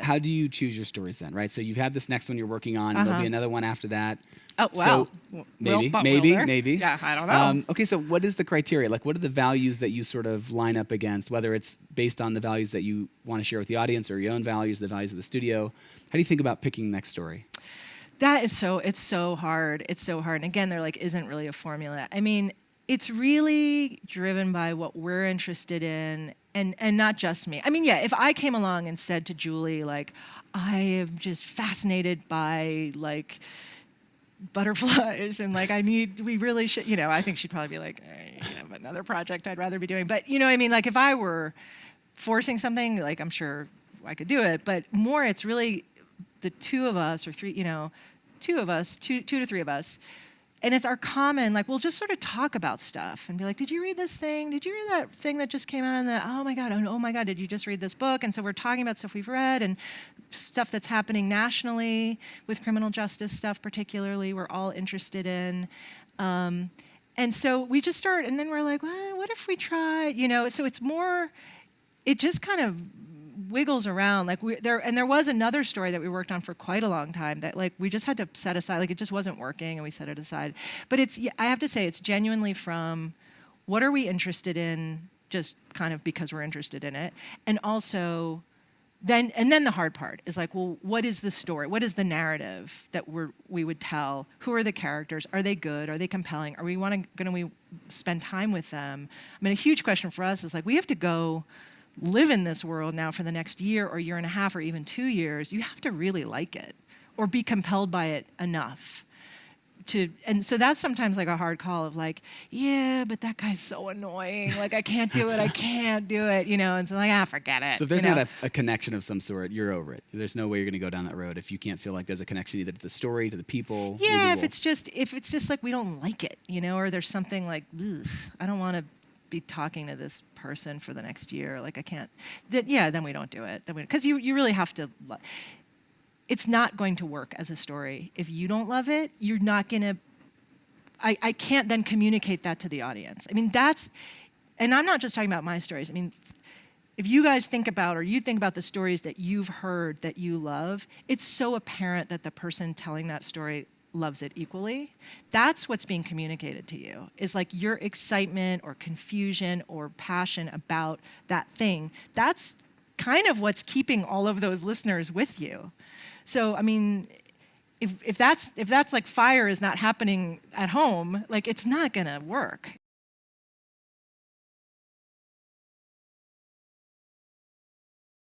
How do you choose your stories then, right? So you've had this next one you're working on, and there'll be another one after that. Oh, well. So maybe. Yeah, I don't know. Okay, so what is the criteria? Like, what are the values that you sort of line up against, whether it's based on the values that you want to share with the audience or your own values, the values of the studio? How do you think about picking the next story? It's so hard. It's so hard. And again, there like isn't really a formula. I mean, it's really driven by what we're interested in and not just me. I mean, yeah, if I came along and said to Julie, like, I am just fascinated by like butterflies and like we really should, I think she'd probably be like, I have another project I'd rather be doing. But you know what I mean? Like if I were forcing something, like I'm sure I could do it, but more it's really the two of us or three, two to three of us. And it's our common, like, we'll just sort of talk about stuff and be like, did you read this thing? Did you read that thing that just came out on the, oh my God, did you just read this book? And so we're talking about stuff we've read and stuff that's happening nationally with criminal justice stuff particularly we're all interested in. And so we just start, and then we're like, well, what if we try, so it's more, it just kind of wiggles around. Like there was another story that we worked on for quite a long time that like we just had to set aside, like it just wasn't working and we set it aside. But I have to say it's genuinely from what are we interested in just kind of because we're interested in it. And also then the hard part is like, well, what is the story? What is the narrative that we would tell? Who are the characters? Are they good? Are they compelling? Are we going to spend time with them? I mean, a huge question for us is like, we have to go live in this world now for the next year or year and a half or even 2 years. You have to really like it or be compelled by it enough and so that's sometimes like a hard call of like, yeah, but that guy's so annoying. Like I can't do it. And so like, forget it. So if there's not a connection of some sort, you're over it. There's no way you're going to go down that road if you can't feel like there's a connection either to the story, to the people. Yeah, if it's just like we don't like it, or there's something like, I don't want to be talking to this person for the next year. Like I can't. Then we don't do it. Because you really have to. It's not going to work as a story if you don't love it. You're not gonna. I can't then communicate that to the audience. I mean and I'm not just talking about my stories. I mean, if you guys think about or you think about the stories that you've heard that you love, it's so apparent that the person telling that story loves it equally. That's what's being communicated to you, is like your excitement or confusion or passion about that thing. That's kind of what's keeping all of those listeners with you. So, I mean, if that's like fire is not happening at home, like it's not gonna work.